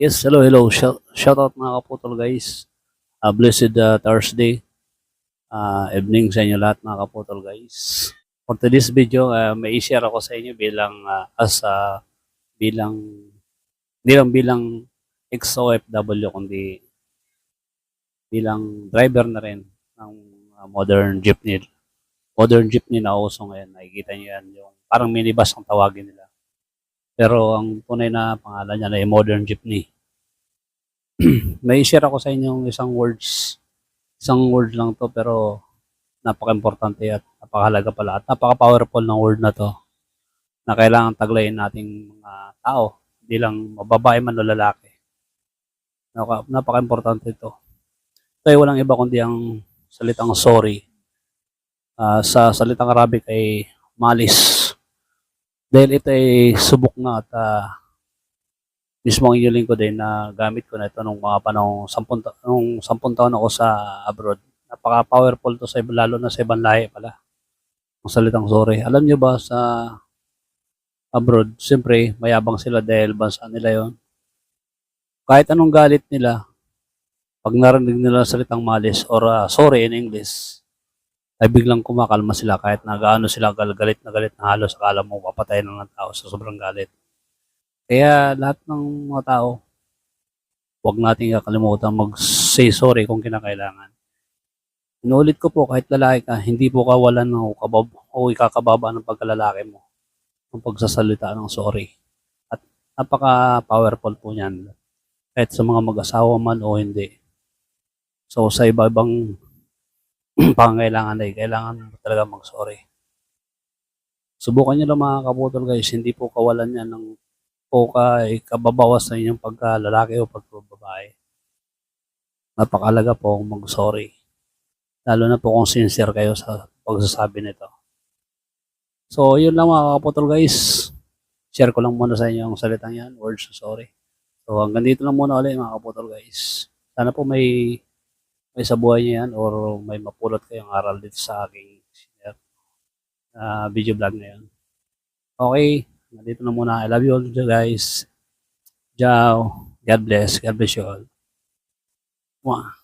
Yes, hello, hello. Shout out mga kaputol guys. Blessed Thursday. Evening sa inyo lahat mga kaputol guys. For today's video, may i-share ako sa inyo bilang bilang hindi lang bilang ex-OFW kundi bilang driver na rin ng modern jeepney. Modern jeepney na uso ngayon. Nakikita niyo yan, yung parang minibus ang tawagin nila. Pero ang tunay na pangalan niya ay modern jeepney. May i-share ako sa inyo isang word lang to pero napaka-importante at napakahalaga pala at napaka-powerful ng word na to na kailangan taglayin nating mga tao, hindi lang babae man o lalaki. Napaka-importante ito. Ito ay walang iba kundi ang salitang sorry. Sa salitang Arabic ay malis. Dahil ito ay subok na at mismo ang inyong lingkod din na gamit ko na ito nung mga panahon, nung 10 taon ako sa abroad. Napaka-powerful to lalo na sa ibang lahi pala. Ang salitang sorry. Alam nyo ba sa abroad, siyempre mayabang sila dahil bansa nila yon. Kahit anong galit nila, pag narinig nila salitang malis or sorry in English, ay biglang kumakalma sila kahit na gaano sila galit na halos akala mo papatayin ng tao sa sobrang galit. Kaya lahat ng mga tao, huwag nating kakalimutan mag-say sorry kung kinakailangan. Inulit ko po, kahit lalaki ka, hindi po kawalan o ikakababa ng pagkalalaki mo ang pagsasalita ng sorry. At napaka-powerful po niyan. Kahit sa mga mag-asawa man o hindi. So sa iba-ibang pangangailangan ay kailangan talaga mag-sorry. Subukan nyo lang mga kaputol guys, hindi po kawalan yan ng kababawas na inyong pagkalalaki o pagkababae. Napakalaga po kung mag-sorry. Lalo na po kung sincere kayo sa pagsasabi nito. So, yun lang mga kaputol guys. Share ko lang muna sa inyo ang salitang yan, words of sorry. So, hanggang dito lang muna ulit mga kaputol guys. Sana po may sa buhay niyo yan or may mapulot kayong aral dito sa aking video vlog na yan. Okay, nandito na muna. I love you all guys. Ciao. God bless. God bless you all. Mwah.